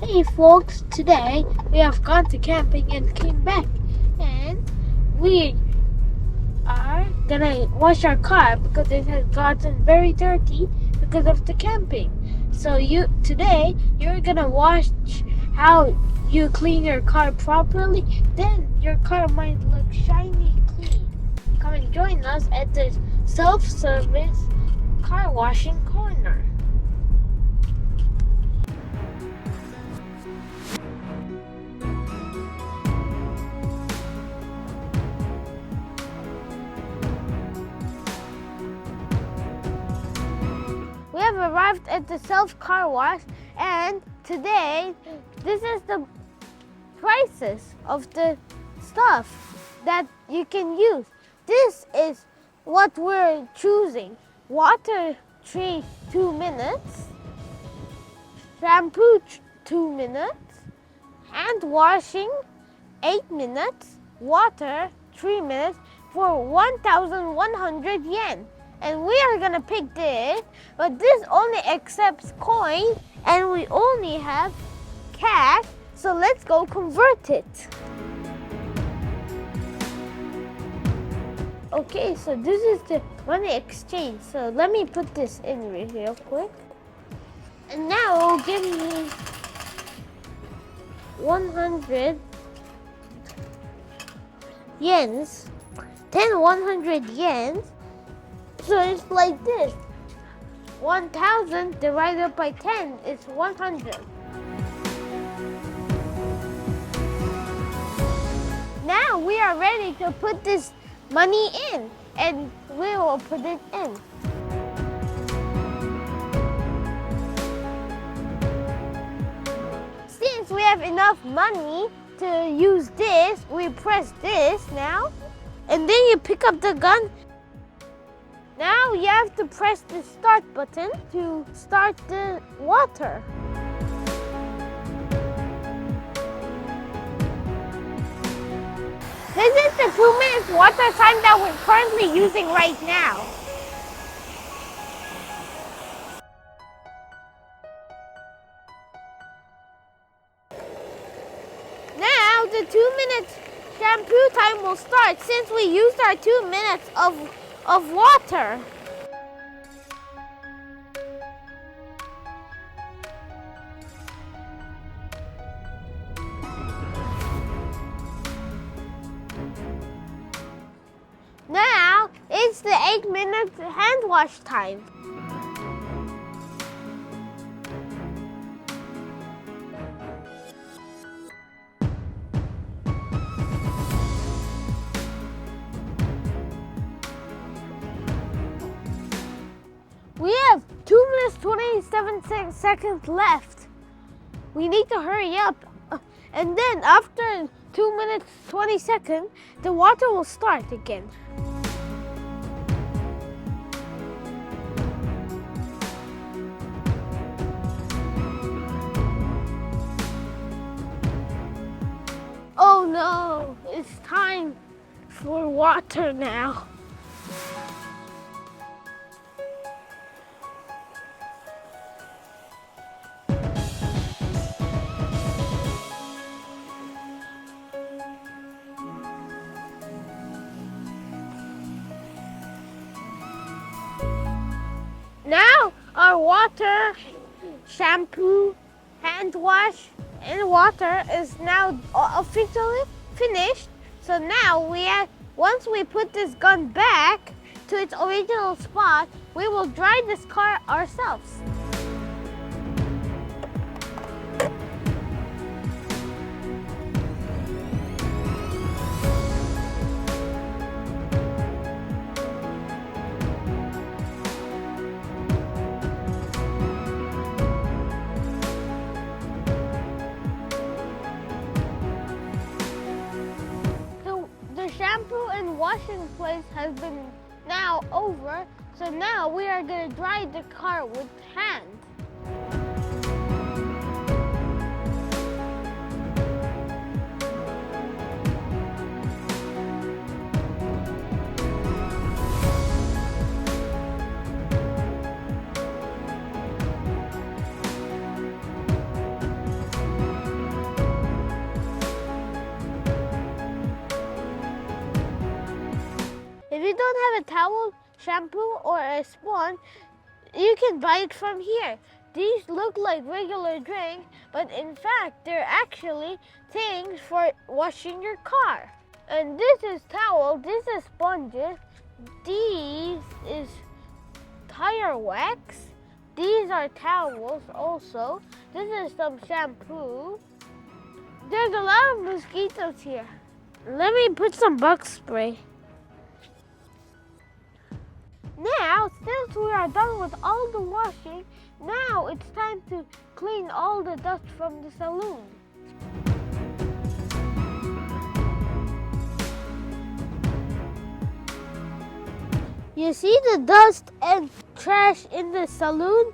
Hey folks, today we have gone to camping and came back, and we are gonna wash our car because it has gotten very dirty because of the camping. So today you're gonna watch how you clean your car properly, then your car might look shiny clean. Come and join us at the self-service car washing corner. We have arrived at the self-car wash, and today this is the prices of the stuff that you can use. This is what we're choosing. Water tree 2 minutes, shampoo 2 minutes, hand washing 8 minutes, water 3 minutes for 1,100 yen. And we are gonna pick this, but this only accepts coin and we only have cash, so let's go convert it. Okay, so this is the money exchange, so let me put this in real quick. And now it'll give me 100 yens, 100 yens. So it's like this. 1,000 divided by 10 is 100. Now we are ready to put this money in, and we will put it in. Since we have enough money to use this, we press this now, and then you pick up the gun. Now you have to press the start button to start the water. This is the 2 minutes water time that we're currently using right now. Now the 2 minutes shampoo time will start since we used our 2 minutes of water. Now it's the 8 minutes hand wash time. We have 2 minutes 27 seconds left. We need to hurry up. And then after 2 minutes 20 seconds, the water will start again. Oh no, it's time for water now. Now our water, shampoo, hand wash, and water is now officially finished. So now once we put this gun back to its original spot, we will dry this car ourselves. The shampoo and washing place has been now over, so now we are going to dry the car with hand. you don't have a towel, shampoo, or a sponge, you can buy it from here. These look like regular drinks, but in fact, they're actually things for washing your car. And this is towel, this is sponges, these is tire wax, these are towels also, this is some shampoo. There's a lot of mosquitoes here. Let me put some bug spray. Now, since we are done with all the washing, now it's time to clean all the dust from the saloon. You see the dust and trash in the saloon?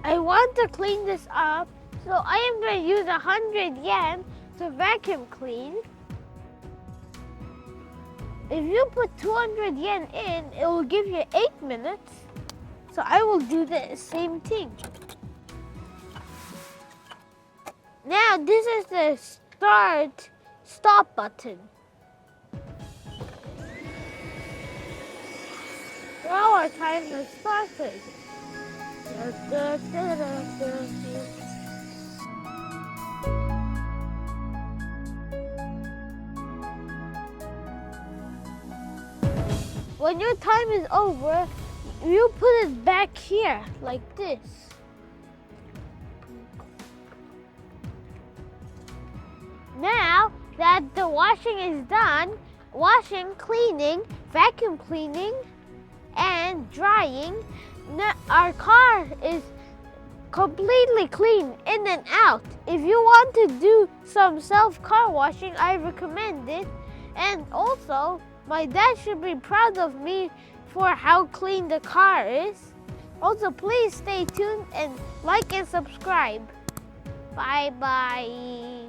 I want to clean this up, so I am going to use 100 yen to vacuum clean. If you put 200 yen in, it will give you 8 minutes. So I will do the same thing. Now this is the stop button. Now our time has started. When your time is over, you put it back here, like this. Now that the washing is done, washing, cleaning, vacuum cleaning, and drying, our car is completely clean in and out. If you want to do some self-car washing, I recommend it. And also, my dad should be proud of me for how clean the car is. Also, please stay tuned and like and subscribe. Bye-bye.